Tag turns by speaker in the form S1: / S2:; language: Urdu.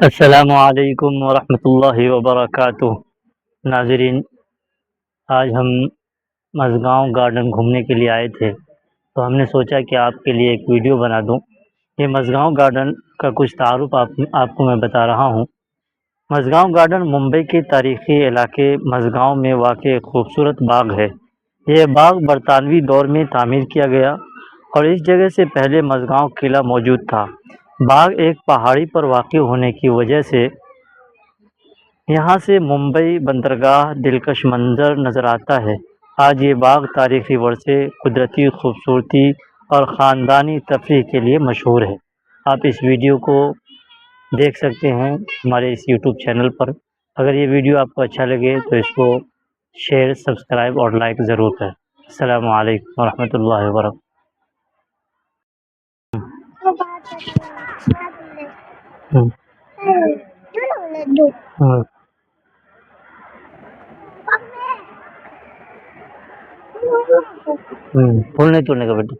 S1: السلام علیکم ورحمۃ اللہ وبرکاتہ ناظرین، آج ہم مژگاؤں گارڈن گھومنے کے لیے آئے تھے، تو ہم نے سوچا کہ آپ کے لیے ایک ویڈیو بنا دوں۔ یہ مژگاؤں گارڈن کا کچھ تعارف آپ کو میں بتا رہا ہوں۔ مژگاؤں گارڈن ممبئی کے تاریخی علاقے مژگاؤں میں واقع ایک خوبصورت باغ ہے۔ یہ باغ برطانوی دور میں تعمیر کیا گیا اور اس جگہ سے پہلے مژگاؤں قلعہ موجود تھا۔ باغ ایک پہاڑی پر واقع ہونے کی وجہ سے یہاں سے ممبئی بندرگاہ دلکش منظر نظر آتا ہے۔ آج یہ باغ تاریخی ورثے، قدرتی خوبصورتی اور خاندانی تفریح کے لیے مشہور ہے۔ آپ اس ویڈیو کو دیکھ سکتے ہیں ہمارے اس یوٹیوب چینل پر۔ اگر یہ ویڈیو آپ کو اچھا لگے تو اس کو شیئر، سبسکرائب اور لائک ضرور کریں۔ السلام علیکم ورحمۃ اللہ وبرکاتہ۔ پھول نہیں توڑنے کا بیٹا۔